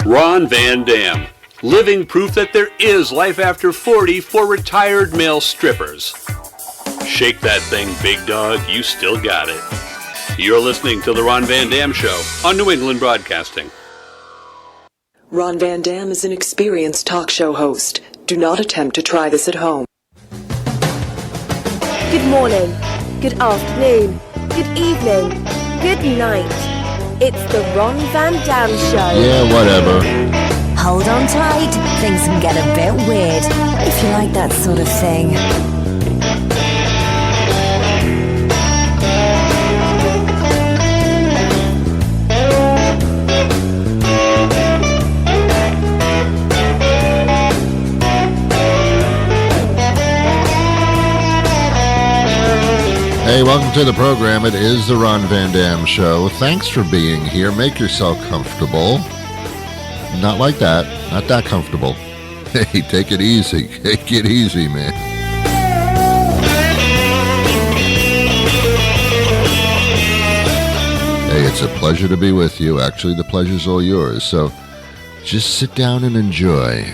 Ron Van Dam, living proof that there is life after 40 for retired male strippers. Shake that thing, big dog, you still got it. You're listening to The Ron Van Dam Show on New England Broadcasting. Ron Van Dam is an experienced talk show host. Do not attempt to try this at home. Good morning, good afternoon, good evening, good night. It's the Ron Van Dam Show. Yeah, whatever. Hold on tight, things can get a bit weird, if you like that sort of thing. Hey, welcome to the program. It is the Ron Van Dam Show. Thanks for being here. Make yourself comfortable. Not like that. Not that comfortable. Hey, take it easy. Take it easy, man. Hey, it's a pleasure to be with you. Actually, the pleasure's all yours. So just sit down and enjoy.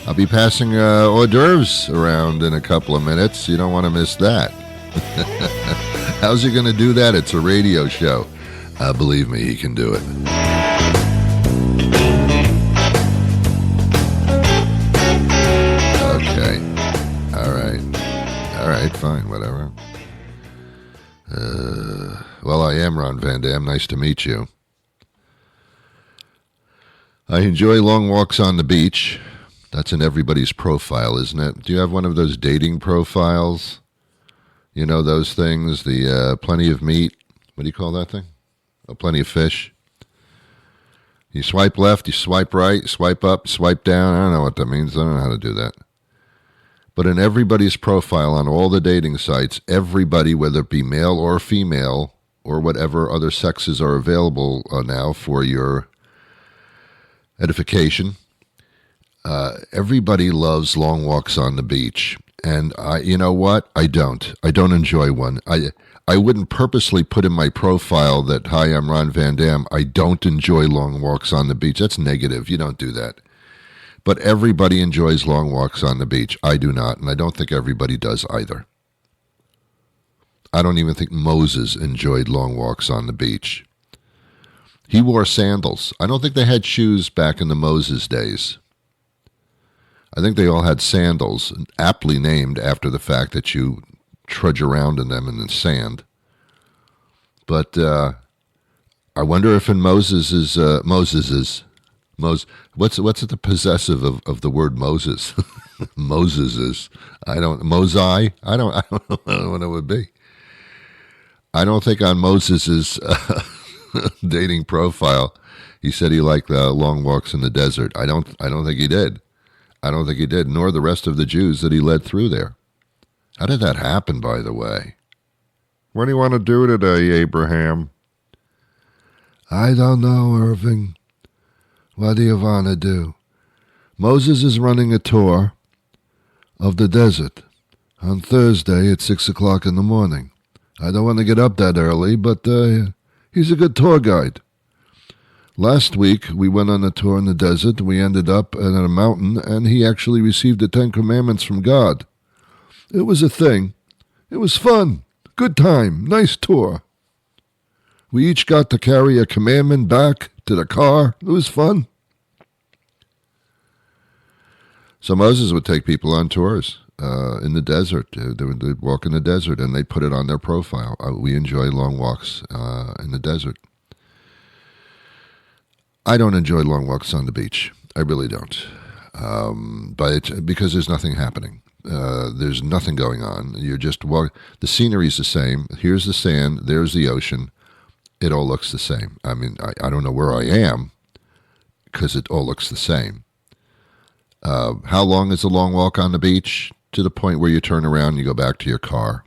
I'll be passing hors d'oeuvres around in a couple of minutes. You don't want to miss that. How's he going to do that? It's a radio show. Believe me, he can do it. Okay. All right, fine, whatever. Well, I am Ron Van Dam. Nice to meet you. I enjoy long walks on the beach. That's in everybody's profile, isn't it? Do you have one of those dating profiles? You know those things, the plenty of meat. What do you call that thing? Oh, plenty of fish. You swipe left, you swipe right, swipe up, swipe down. I don't know what that means. I don't know how to do that. But in everybody's profile on all the dating sites, everybody, whether it be male or female or whatever other sexes are available now for your edification, everybody loves long walks on the beach. And you know what? I don't enjoy one. I wouldn't purposely put in my profile that, hi, I'm Ron Van Dam. I don't enjoy long walks on the beach. That's negative. You don't do that. But everybody enjoys long walks on the beach. I do not, and I don't think everybody does either. I don't even think Moses enjoyed long walks on the beach. He wore sandals. I don't think they had shoes back in the Moses days. I think they all had sandals, aptly named after the fact that you trudge around in them in the sand. But I wonder if in what's it the possessive of the word Moses? Moses's. Mosai? I don't know what it would be. I don't think on Moses's dating profile he said he liked long walks in the desert. I don't think he did. I don't think he did, nor the rest of the Jews that he led through there. How did that happen, by the way? What do you want to do today, Abraham? I don't know, Irving. What do you want to do? Moses is running a tour of the desert on Thursday at 6 o'clock in the morning. I don't want to get up that early, but he's a good tour guide. Last week, we went on a tour in the desert. We ended up at a mountain, and he actually received the 10 Commandments from God. It was a thing. It was fun. Good time. Nice tour. We each got to carry a commandment back to the car. It was fun. So Moses would take people on tours in the desert. They'd walk in the desert, and they'd put it on their profile. We enjoy long walks in the desert. I don't enjoy long walks on the beach. I really don't. Because there's nothing happening. There's nothing going on. You're just the scenery's the same. Here's the sand. There's the ocean. It all looks the same. I mean, I don't know where I am because it all looks the same. How long is a long walk on the beach? To the point where you turn around and you go back to your car.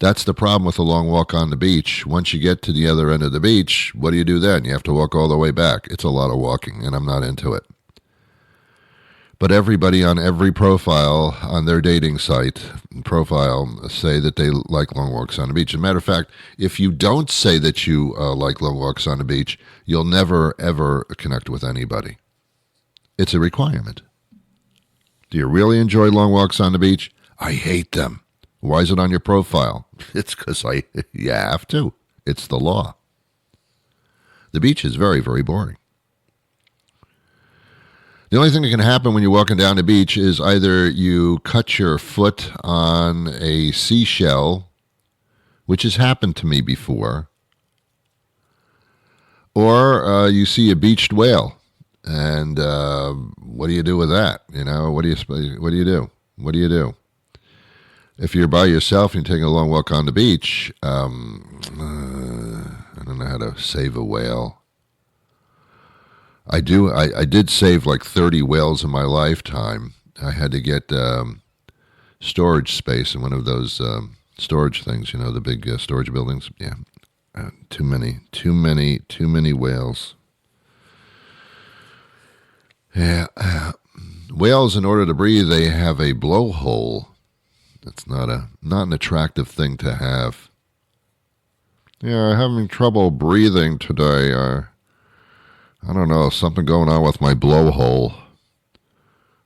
That's the problem with a long walk on the beach. Once you get to the other end of the beach, what do you do then? You have to walk all the way back. It's a lot of walking, and I'm not into it. But everybody on every profile on their dating site profile say that they like long walks on the beach. As a matter of fact, if you don't say that you like long walks on the beach, you'll never, ever connect with anybody. It's a requirement. Do you really enjoy long walks on the beach? I hate them. Why is it on your profile? It's because you have to. It's the law. The beach is very, very boring. The only thing that can happen when you're walking down the beach is either you cut your foot on a seashell, which has happened to me before, or you see a beached whale. And what do you do with that? You know, what do you do? What do you do? If you're by yourself and you're taking a long walk on the beach, I don't know how to save a whale. I did save like 30 whales in my lifetime. I had to get storage space in one of those storage things, you know, the big storage buildings. Yeah, too many whales. Yeah, whales, in order to breathe, they have a blowhole. That's not an attractive thing to have. Yeah, I'm having trouble breathing today. I don't know, something going on with my blowhole.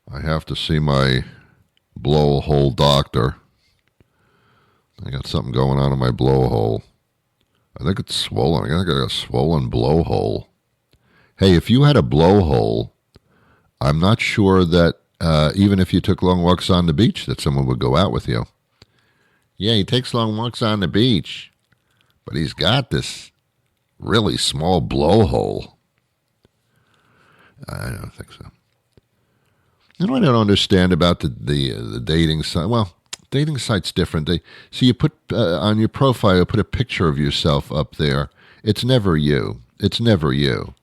I have to see my blowhole doctor. I got something going on in my blowhole. I think it's swollen. I think I got a swollen blowhole. Hey, if you had a blowhole, I'm not sure that even if you took long walks on the beach, that someone would go out with you. Yeah, he takes long walks on the beach, but he's got this really small blowhole. I don't think so. You know what I don't understand about the dating site? Well, dating site's different. You put on your profile, you put a picture of yourself up there. It's never you. It's never you.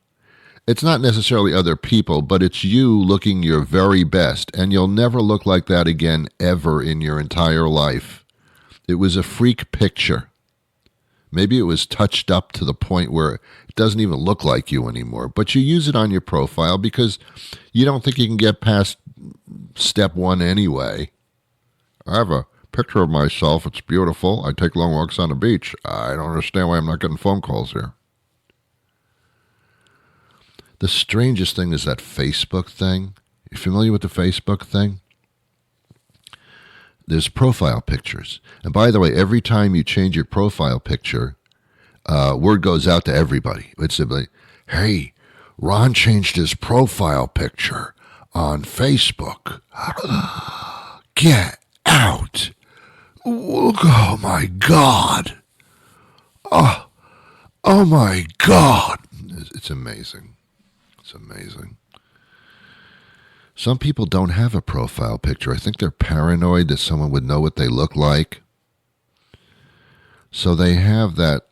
It's not necessarily other people, but it's you looking your very best, and you'll never look like that again ever in your entire life. It was a freak picture. Maybe it was touched up to the point where it doesn't even look like you anymore, but you use it on your profile because you don't think you can get past step one anyway. I have a picture of myself. It's beautiful. I take long walks on the beach. I don't understand why I'm not getting phone calls here. The strangest thing is that Facebook thing. You familiar with the Facebook thing? There's profile pictures. And by the way, every time you change your profile picture, word goes out to everybody. It's like, hey, Ron changed his profile picture on Facebook. Get out. Oh, my God. Oh my God. It's amazing. It's amazing. Some people don't have a profile picture. I think they're paranoid that someone would know what they look like. So they have that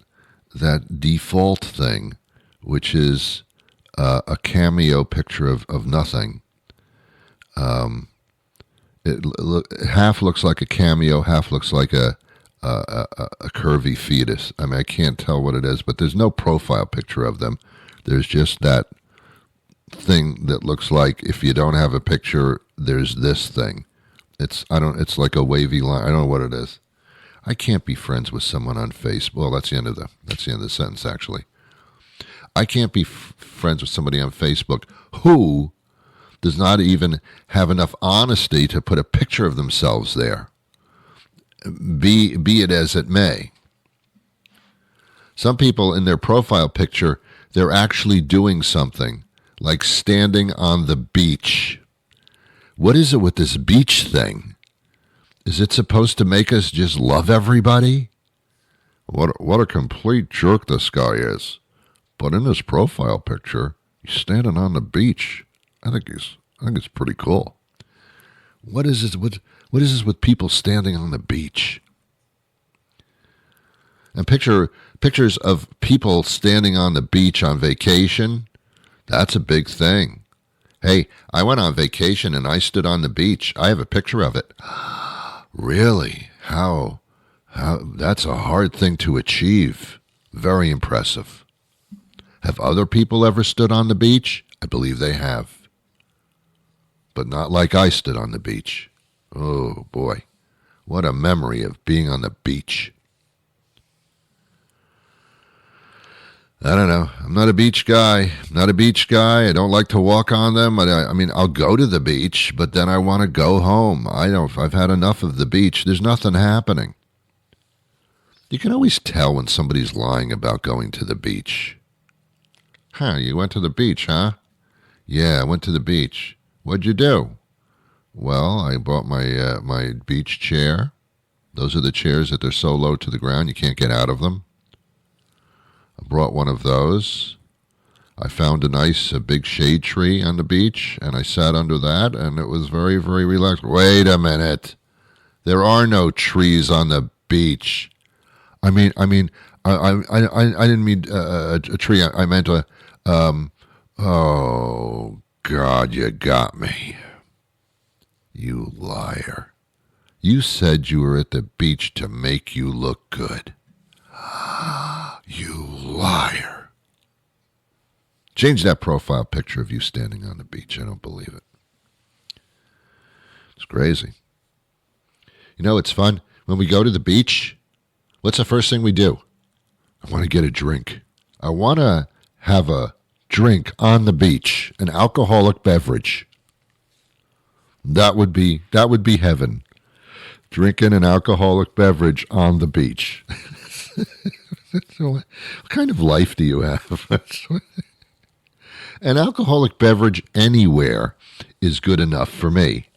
default thing, which is a cameo picture of nothing. Half looks like a cameo, half looks like a curvy fetus. I mean, I can't tell what it is, but there's no profile picture of them. There's just that thing that looks like if you don't have a picture, there's this thing. It's like a wavy line. I don't know what it is. I can't be friends with someone on Facebook. Well, that's the end of the sentence, actually. I can't be friends with somebody on Facebook who does not even have enough honesty to put a picture of themselves there. Be it as it may. Some people in their profile picture, they're actually doing something, like standing on the beach. What is it with this beach thing? Is it supposed to make us just love everybody? What a complete jerk this guy is. But in his profile picture, he's standing on the beach. I think it's pretty cool. What is this with people standing on the beach? And pictures of people standing on the beach on vacation, that's a big thing. Hey, I went on vacation and I stood on the beach. I have a picture of it. Really? How? That's a hard thing to achieve. Very impressive. Have other people ever stood on the beach? I believe they have. but not like I stood on the beach. Oh, boy. What a memory of being on the beach. I don't know. I'm not a beach guy. I don't like to walk on them. I mean, I'll go to the beach, but then I want to go home. I've had enough of the beach. There's nothing happening. You can always tell when somebody's lying about going to the beach. Huh, you went to the beach, huh? Yeah, I went to the beach. What'd you do? Well, I bought my beach chair. Those are the chairs that they're so low to the ground you can't get out of them. I brought one of those. I found a big shade tree on the beach, and I sat under that, and it was very, very relaxed. Wait a minute. There are no trees on the beach. I didn't mean a tree. I meant a. Oh God, you got me. You liar. You said you were at the beach to make you look good. You liar. Change that profile picture of you standing on the beach. I don't believe it. It's crazy. You know, it's fun. When we go to the beach, what's the first thing we do? I want to get a drink. I want to have a drink on the beach, an alcoholic beverage. That would be heaven. Drinking an alcoholic beverage on the beach. What kind of life do you have? An alcoholic beverage anywhere is good enough for me.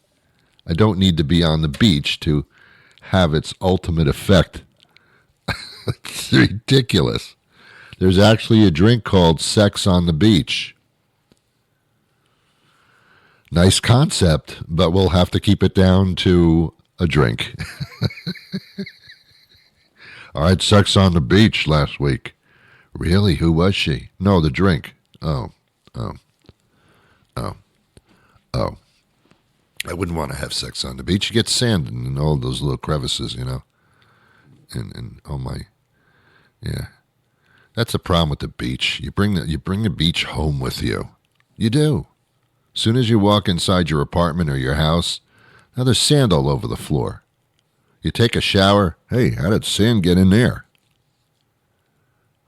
I don't need to be on the beach to have its ultimate effect. It's ridiculous. There's actually a drink called Sex on the Beach. Nice concept, but we'll have to keep it down to a drink. I had sex on the beach last week. Really? Who was she? No, the drink. Oh. I wouldn't want to have sex on the beach. You get sand in all those little crevices, you know. And oh my, yeah. That's the problem with the beach. You bring the beach home with you. You do. As soon as you walk inside your apartment or your house, now there's sand all over the floor. You take a shower. Hey, how did sand get in there?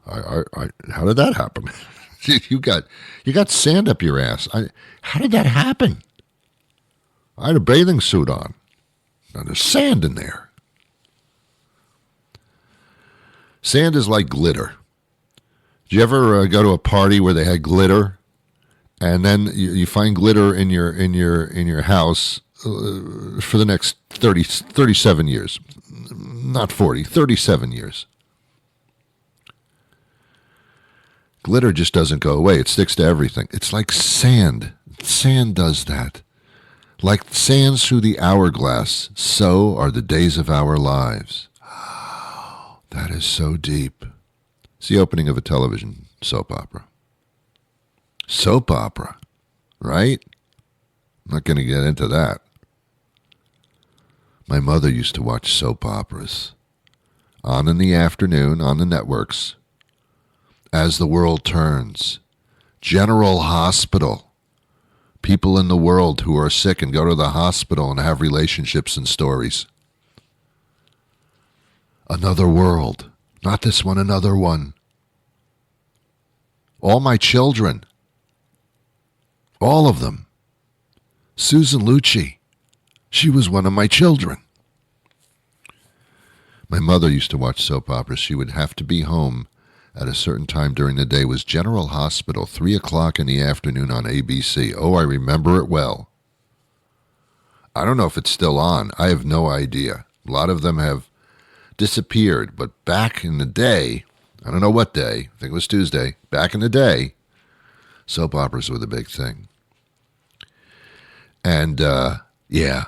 How did that happen? You got sand up your ass. How did that happen? I had a bathing suit on. Now there's sand in there. Sand is like glitter. Did you ever go to a party where they had glitter, and then you find glitter in your house for the next 37 years? Not 40, 37 years. Glitter just doesn't go away. It sticks to everything. It's like sand. Sand does that. Like sands through the hourglass, so are the days of our lives. That is so deep. It's the opening of a television soap opera. Soap opera, right? I'm not going to get into that. My mother used to watch soap operas. On in the afternoon, on the networks. As the World Turns. General Hospital. People in the world who are sick and go to the hospital and have relationships and stories. Another World. Not this one, another one. All My Children. All of them. Susan Lucci. She was one of my children. My mother used to watch soap operas. She would have to be home at a certain time during the day. Was General Hospital, 3 o'clock in the afternoon on ABC. Oh, I remember it well. I don't know if it's still on. I have no idea. A lot of them have disappeared. But back in the day, I don't know what day, I think it was Tuesday, back in the day, soap operas were the big thing. And, yeah,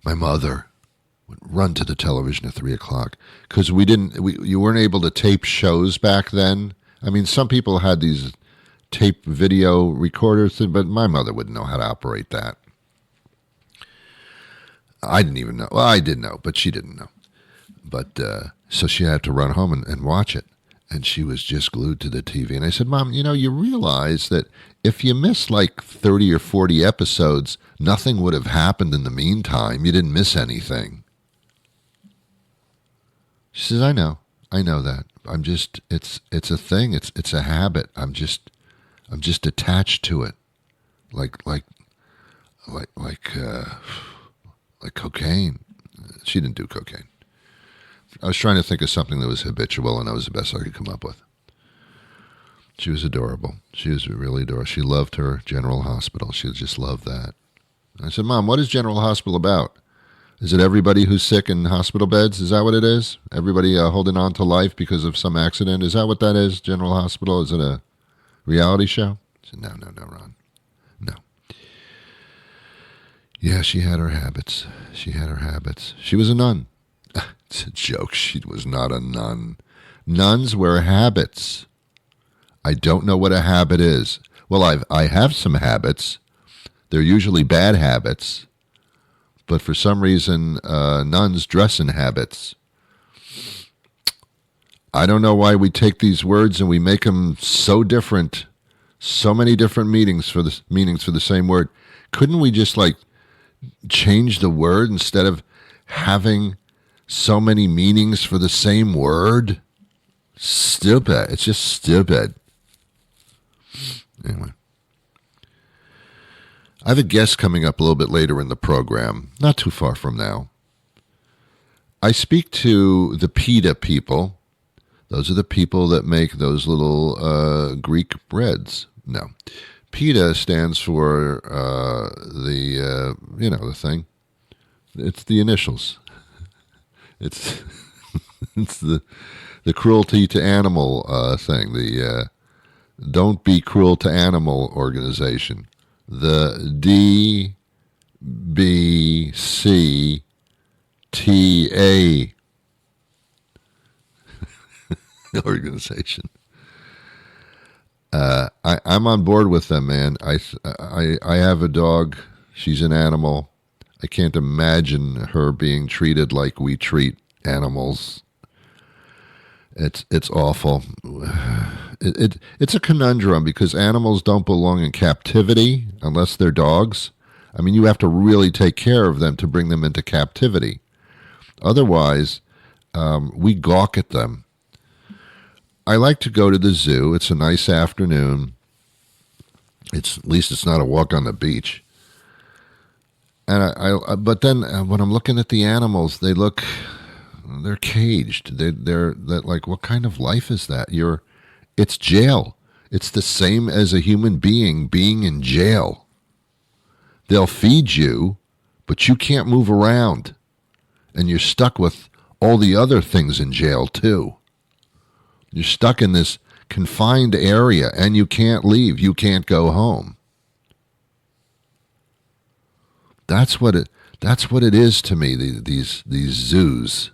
my mother would run to the television at 3 o'clock because you weren't able to tape shows back then. I mean, some people had these tape video recorders, but my mother wouldn't know how to operate that. I didn't even know. Well, I did know, but she didn't know. But so she had to run home and watch it. And she was just glued to the TV. And I said, Mom, you realize that if you miss like 30 or 40 episodes, nothing would have happened in the meantime. You didn't miss anything. She says, I know that. I'm just, it's a thing. It's a habit. I'm just attached to it. Like cocaine. She didn't do cocaine. I was trying to think of something that was habitual, and that was the best I could come up with. She was adorable. She was really adorable. She loved her General Hospital. She just loved that. I said, Mom, what is General Hospital about? Is it everybody who's sick in hospital beds? Is that what it is? Everybody holding on to life because of some accident? Is that what that is, General Hospital? Is it a reality show? I said, no, Ron. No. Yeah, she had her habits. She was a nun. It's a joke. She was not a nun. Nuns wear habits. I don't know what a habit is. Well, I have some habits. They're usually bad habits. But for some reason, nuns dress in habits. I don't know why we take these words and we make them so different. So many different meanings for the same word. Couldn't we just change the word instead of having so many meanings for the same word? Stupid. It's just stupid. Anyway. I have a guest coming up a little bit later in the program, not too far from now. I speak to the P.E.T.A people. Those are the people that make those little Greek breads. No. P.E.T.A stands for the thing. It's the initials. It's the cruelty to animal thing. The Don't Be Cruel to Animal organization. The D.B.C.T.A organization. I'm on board with them, man. I have a dog. She's an animal. I can't imagine her being treated like we treat animals. It's awful. It's a conundrum because animals don't belong in captivity unless they're dogs. I mean, you have to really take care of them to bring them into captivity. Otherwise, we gawk at them. I like to go to the zoo. It's a nice afternoon. At least it's not a walk on the beach. And but then when I'm looking at the animals, they're caged. They're like, what kind of life is that? It's jail. It's the same as a human being in jail. They'll feed you, but you can't move around. And you're stuck with all the other things in jail too. You're stuck in this confined area and you can't leave. You can't go home. That's what it is to me, these zoos.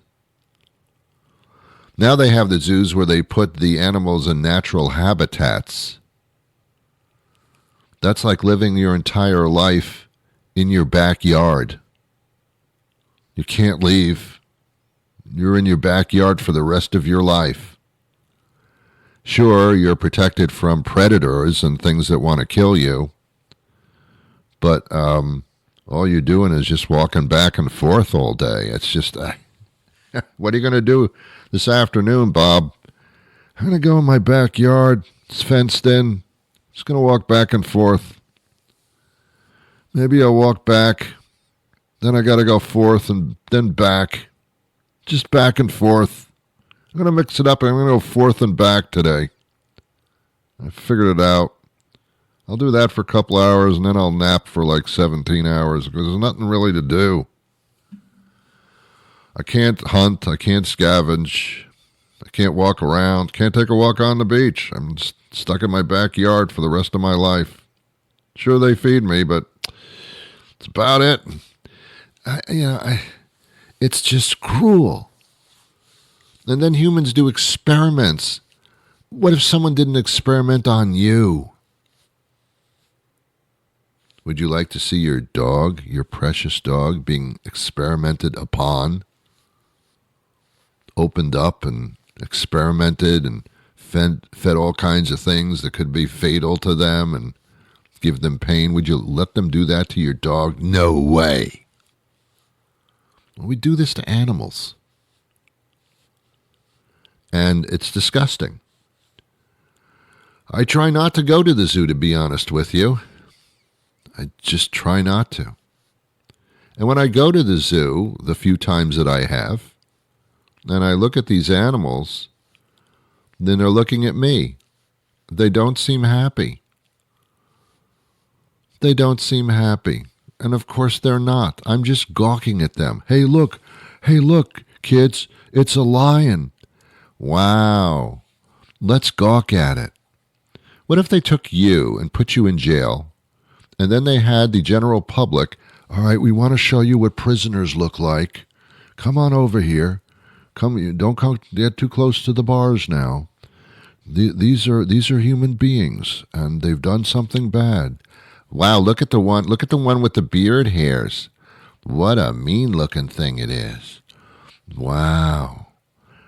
Now they have the zoos where they put the animals in natural habitats. That's like living your entire life in your backyard. You can't leave. You're in your backyard for the rest of your life. Sure, you're protected from predators and things that want to kill you, but all you're doing is just walking back and forth all day. It's just, what are you going to do this afternoon, Bob? I'm going to go in my backyard. It's fenced in. Just going to walk back and forth. Maybe I'll walk back. Then I got to go forth and then back. Just back and forth. I'm going to mix it up and I'm going to go forth and back today. I figured it out. I'll do that for a couple hours and then I'll nap for like 17 hours because there's nothing really to do. I can't hunt. I can't scavenge. I can't walk around. Can't take a walk on the beach. I'm just stuck in my backyard for the rest of my life. Sure, they feed me, but it's about it. It's just cruel. And then humans do experiments. What if someone did an experiment on you? Would you like to see your dog, your precious dog, being experimented upon? Opened up and experimented and fed all kinds of things that could be fatal to them and give them pain. Would you let them do that to your dog? No way. We do this to animals. And it's disgusting. I try not to go to the zoo, to be honest with you. I just try not to. And when I go to the zoo, the few times that I have, and I look at these animals, then they're looking at me. They don't seem happy. They don't seem happy. And of course they're not. I'm just gawking at them. Hey, look, kids, it's a lion. Wow. Let's gawk at it. What if they took you and put you in jail, and then they had the general public, all right, we want to show you what prisoners look like. Come on over here. Don't get too close to the bars now. These are human beings, and they've done something bad. Wow, look at the one with the beard hairs. What a mean-looking thing it is. Wow.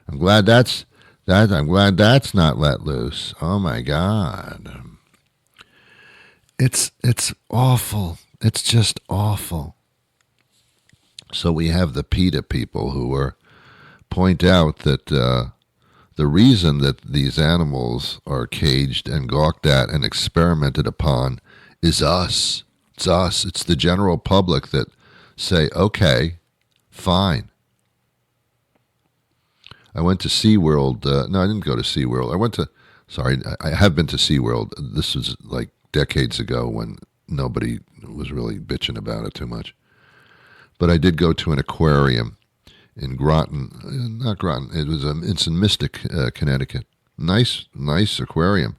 I'm glad that's not let loose. Oh my God. It's awful. It's just awful. So we have the PETA people who point out that the reason that these animals are caged and gawked at and experimented upon is us. It's us. It's the general public that say, okay, fine. I went to Seaworld. No, I didn't go to Seaworld. I have been to Seaworld. This was like decades ago when nobody was really bitching about it too much. But I did go to an aquarium in Groton. Not Groton. It's in Mystic, Connecticut. Nice aquarium.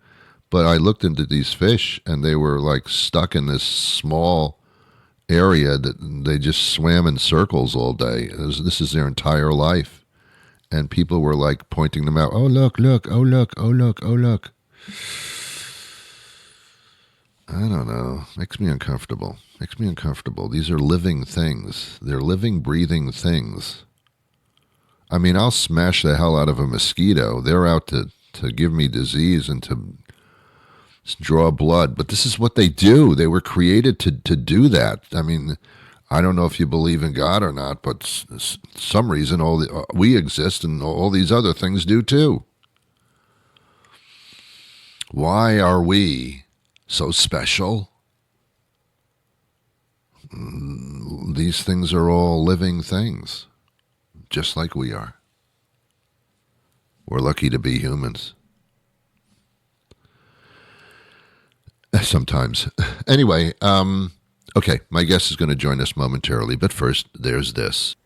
But I looked into these fish, and they were like stuck in this small area that they just swam in circles all day. This is their entire life. And people were like pointing them out. Oh, look, oh, look, oh, look, oh, look. I don't know. Makes me uncomfortable. These are living things. They're living, breathing things. I mean, I'll smash the hell out of a mosquito. They're out to give me disease and to draw blood. But this is what they do. They were created to do that. I mean, I don't know if you believe in God or not, but some reason we exist and all these other things do too. Why are we so special? These things are all living things, just like we are. We're lucky to be humans. Sometimes. Anyway, okay, my guest is going to join us momentarily, but first, there's this.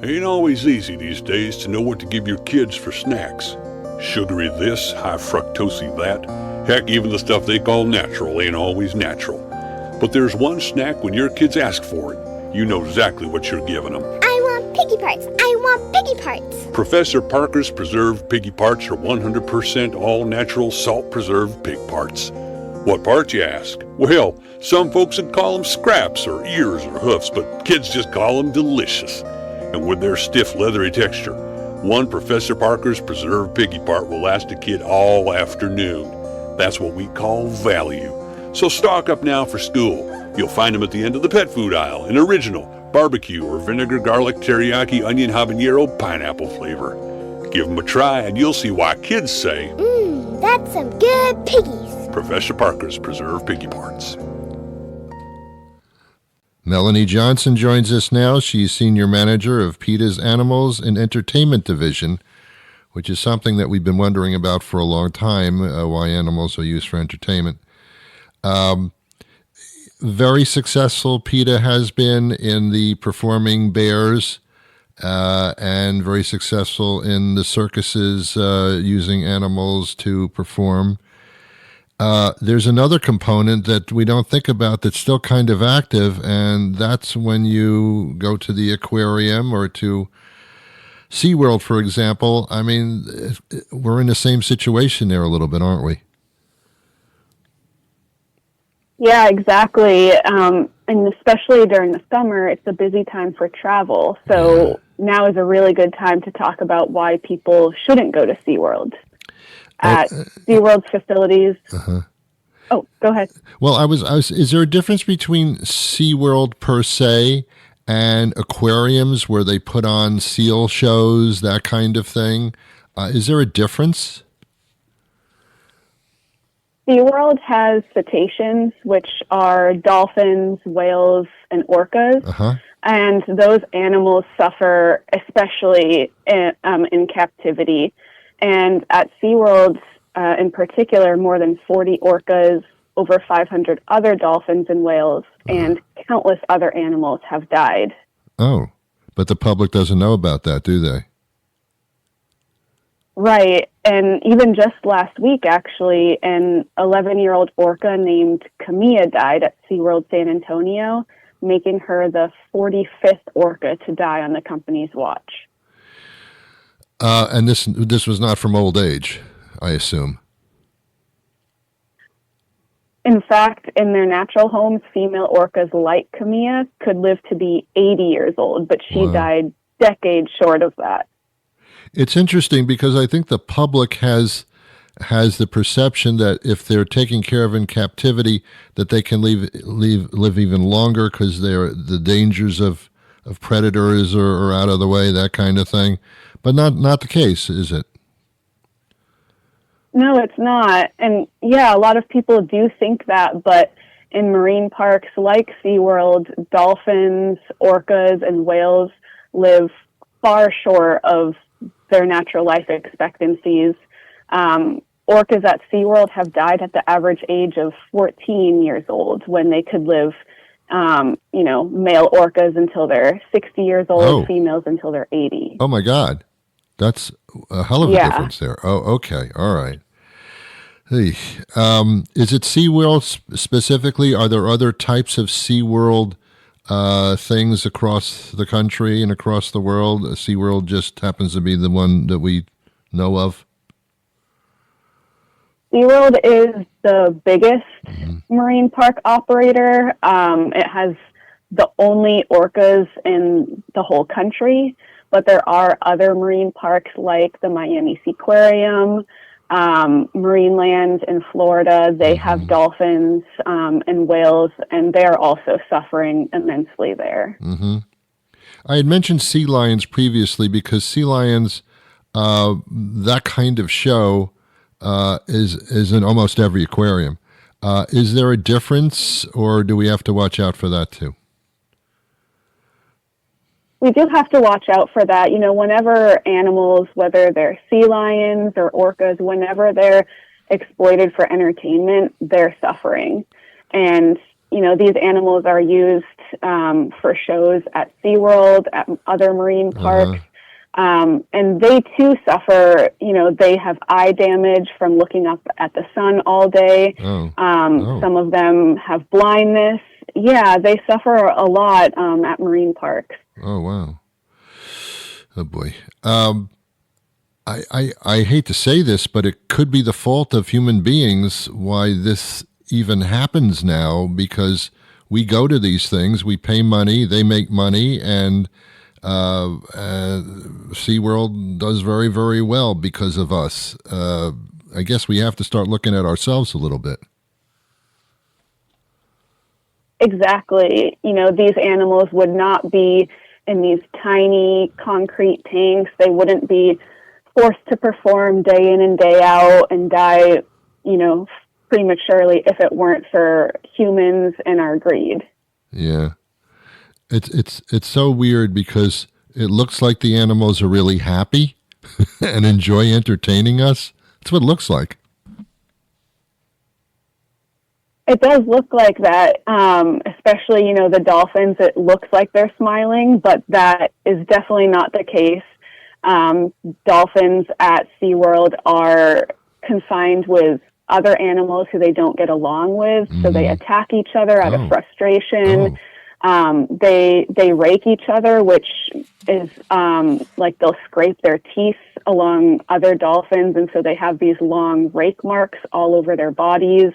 Ain't always easy these days to know what to give your kids for snacks. Sugary this, high fructosey that. Heck, even the stuff they call natural ain't always natural. But there's one snack when your kids ask for it, you know exactly what you're giving them. I want piggy parts. I want piggy parts. Professor Parker's preserved piggy parts are 100% all-natural salt-preserved pig parts. What parts, you ask? Well, some folks would call them scraps or ears or hoofs, but kids just call them delicious. And with their stiff, leathery texture, one Professor Parker's preserved piggy part will last a kid all afternoon. That's what we call value. So stock up now for school. You'll find them at the end of the pet food aisle in original, barbecue, or vinegar, garlic, teriyaki, onion, habanero, pineapple flavor. Give them a try and you'll see why kids say, That's some good piggies. Professor Parker's preserved piggy parts. Melanie Johnson joins us now. She's Senior Manager of PETA's Animals and Entertainment Division, which is something that we've been wondering about for a long time, why animals are used for entertainment. Very successful PETA has been in the performing bears, and very successful in the circuses using animals to perform. There's another component that we don't think about that's still kind of active, and that's when you go to the aquarium or to Seaworld, for example. I mean, we're in the same situation there a little bit, aren't we? Yeah, exactly. And especially during the summer, it's a busy time for travel. So now is a really good time to talk about why people shouldn't go to SeaWorld. at SeaWorld's facilities. Oh, go ahead. Well, I was. Is there a difference between SeaWorld per se and aquariums where they put on seal shows, that kind of thing? Is there a difference? SeaWorld has cetaceans, which are dolphins, whales, and orcas. And those animals suffer, especially in captivity. And at SeaWorld, in particular, more than 40 orcas, over 500 other dolphins and whales, and countless other animals have died. Oh, but the public doesn't know about that, do they? Right. And even just last week, actually, an 11-year-old orca named Camilla died at SeaWorld San Antonio, making her the 45th orca to die on the company's watch. And this was not from old age, I assume. In fact, in their natural homes, female orcas like Camilla could live to be 80 years old, but she died decades short of that. It's interesting because I think the public has the perception that if they're taken care of in captivity, that they can live even longer because the dangers of predators are out of the way, that kind of thing. But not the case, is it? No, it's not. And yeah, a lot of people do think that, but in marine parks like SeaWorld, dolphins, orcas, and whales live far short of their natural life expectancies. Orcas at SeaWorld have died at the average age of 14 years old when they could live, male orcas until they're 60 years old, females until they're 80. Oh, my God. That's a hell of a difference there. Oh, okay. All right. Hey, is it SeaWorld specifically? Are there other types of SeaWorld things across the country and across the world? SeaWorld just happens to be the one that we know of. SeaWorld is the biggest marine park operator. It has the only orcas in the whole country, but there are other marine parks like the Miami Seaquarium, Marineland in Florida. They have dolphins and whales, and they're also suffering immensely there. I had mentioned sea lions previously because sea lions, that kind of show is in almost every aquarium. Is there a difference, or do we have to watch out for that too? We do have to watch out for that. You know, whenever animals, whether they're sea lions or orcas, whenever they're exploited for entertainment, they're suffering. And, you know, these animals are used for shows at SeaWorld, at other marine parks. And they too suffer, you know, they have eye damage from looking up at the sun all day. Some of them have blindness. Yeah, they suffer a lot at marine parks. Oh, wow. Oh, boy. I hate to say this, but it could be the fault of human beings why this even happens now, because we go to these things, we pay money, they make money, and SeaWorld does very, very well because of us. I guess we have to start looking at ourselves a little bit. Exactly. You know, these animals would not be in these tiny concrete tanks. They wouldn't be forced to perform day in and day out and die, you know, prematurely if it weren't for humans and our greed. Yeah. It's so weird because it looks like the animals are really happy and enjoy entertaining us. That's what it looks like. It does look like that, especially, you know, the dolphins. It looks like they're smiling, but that is definitely not the case. Dolphins at SeaWorld are confined with other animals who they don't get along with, so they attack each other out of frustration. They rake each other, which is like they'll scrape their teeth along other dolphins, and so they have these long rake marks all over their bodies.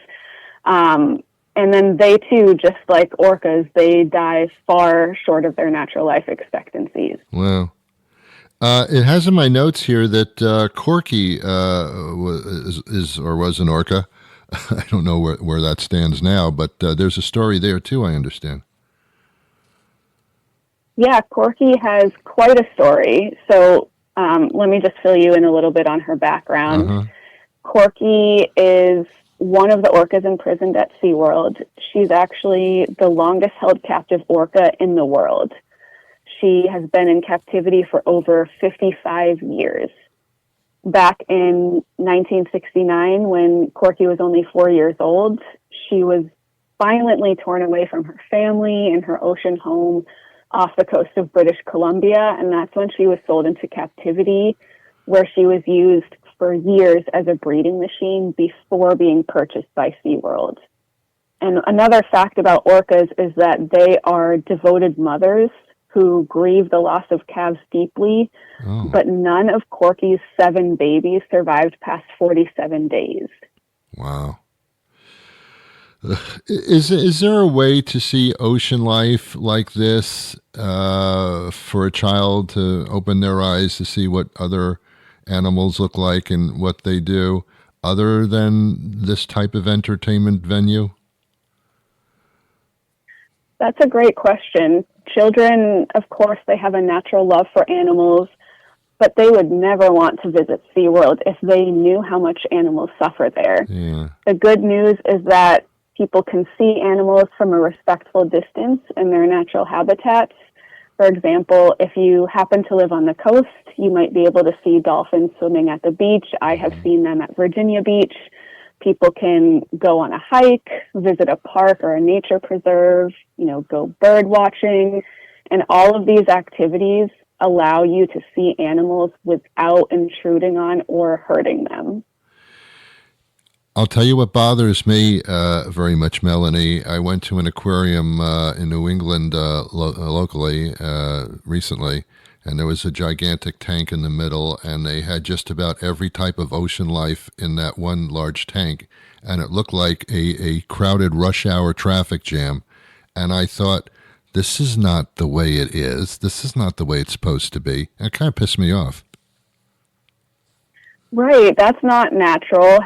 And then they too, just like orcas, they die far short of their natural life expectancies. Wow. It has in my notes here that Corky was an orca. I don't know where that stands now, but there's a story there too, I understand. Yeah, Corky has quite a story. So let me just fill you in a little bit on her background. Uh-huh. Corky is one of the orcas imprisoned at Seaworld. She's actually the longest held captive orca in the world. She has been in captivity for over 55 years. Back in 1969, when Corky was only 4 years old, she was violently torn away from her family and her ocean home off the coast of British Columbia, and that's when she was sold into captivity, where she was used for years as a breeding machine before being purchased by SeaWorld. And another fact about orcas is that they are devoted mothers who grieve the loss of calves deeply, but none of Corky's 7 babies survived past 47 days. Wow. Is there a way to see ocean life like this for a child to open their eyes to see what other animals look like and what they do, other than this type of entertainment venue? That's a great question. Children, of course, they have a natural love for animals, but they would never want to visit SeaWorld if they knew how much animals suffer there. Yeah. The good news is that people can see animals from a respectful distance in their natural habitats. For example, if you happen to live on the coast, you might be able to see dolphins swimming at the beach. I have seen them at Virginia Beach. People can go on a hike, visit a park or a nature preserve, go bird watching. And all of these activities allow you to see animals without intruding on or hurting them. I'll tell you what bothers me very much, Melanie. I went to an aquarium in New England locally recently, and there was a gigantic tank in the middle, and they had just about every type of ocean life in that one large tank, and it looked like a crowded rush hour traffic jam. And I thought, this is not the way it is. This is not the way it's supposed to be. And it kind of pissed me off. Right, that's not natural,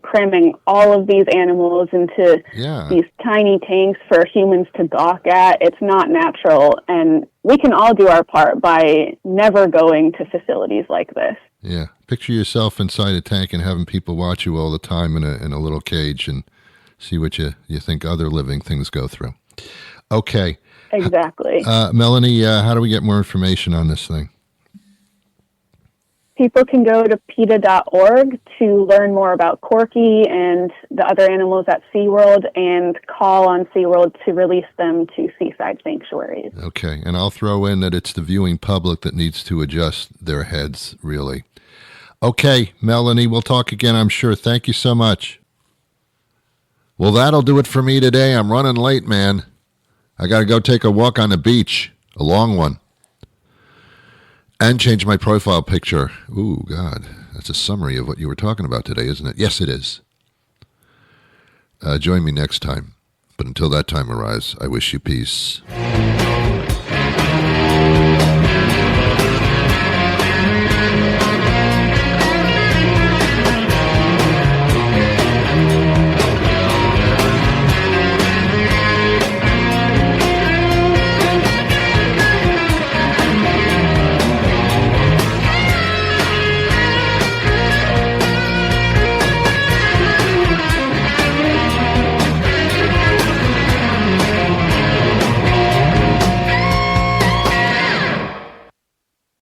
cramming all of these animals into these tiny tanks for humans to gawk at. It's not natural, and we can all do our part by never going to facilities like this. Yeah, picture yourself inside a tank and having people watch you all the time in a little cage and see what you think other living things go through. Okay. Exactly. Melanie, how do we get more information on this thing? People can go to P.E.T.A.org to learn more about Corky and the other animals at SeaWorld and call on SeaWorld to release them to seaside sanctuaries. Okay, and I'll throw in that it's the viewing public that needs to adjust their heads, really. Okay, Melanie, we'll talk again, I'm sure. Thank you so much. Well, that'll do it for me today. I'm running late, man. I got to go take a walk on the beach, a long one. And change my profile picture. Ooh, God, that's a summary of what you were talking about today, isn't it? Yes, it is. Join me next time. But until that time arrives, I wish you peace.